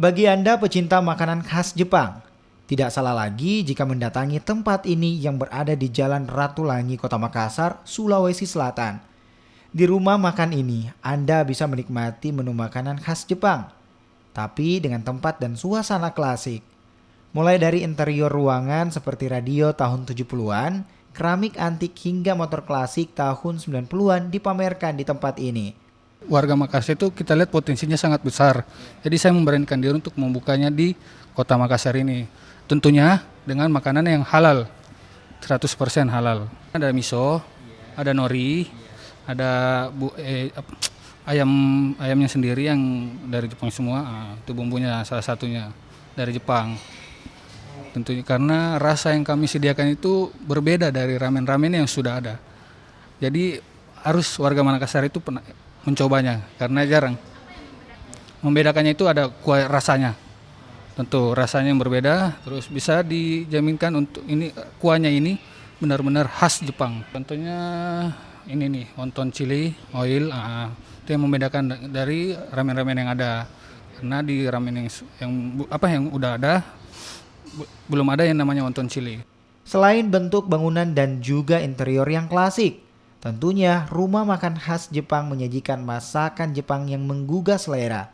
Bagi Anda pecinta makanan khas Jepang, tidak salah lagi jika mendatangi tempat ini yang berada di Jalan Ratulangi, Kota Makassar, Sulawesi Selatan. Di rumah makan ini, Anda bisa menikmati menu makanan khas Jepang, tapi dengan tempat dan suasana klasik. Mulai dari interior ruangan seperti radio tahun 70-an, keramik antik hingga motor klasik tahun 90-an dipamerkan di tempat ini. Warga Makassar itu kita lihat potensinya sangat besar. Jadi saya memberanikan diri untuk membukanya di Kota Makassar ini. Tentunya dengan makanan yang halal, 100% halal. Ada miso, ada nori, ada ayamnya sendiri yang dari Jepang semua. Itu bumbunya salah satunya dari Jepang. Tentunya karena rasa yang kami sediakan itu berbeda dari ramen-ramen yang sudah ada. Jadi harus warga Makassar itu mencobanya karena jarang. Membedakannya itu ada kuah rasanya. Tentu rasanya yang berbeda, terus bisa dijaminkan untuk ini kuahnya ini benar-benar khas Jepang. Contohnya ini nih, wonton chili oil, itu yang membedakan dari ramen-ramen yang ada. Karena di ramen yang udah ada belum ada yang namanya wonton chili. Selain bentuk bangunan dan juga interior yang klasik, tentunya rumah makan khas Jepang menyajikan masakan Jepang yang menggugah selera.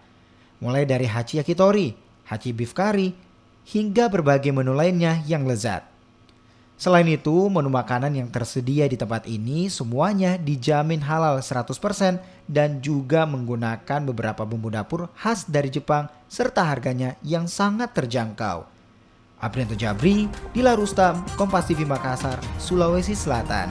Mulai dari hachi yakitori, hachi beef curry, hingga berbagai menu lainnya yang lezat. Selain itu, menu makanan yang tersedia di tempat ini semuanya dijamin halal 100% dan juga menggunakan beberapa bumbu dapur khas dari Jepang serta harganya yang sangat terjangkau. Aprianto Jabri, Dila Rustam, Kompas TV Makassar, Sulawesi Selatan.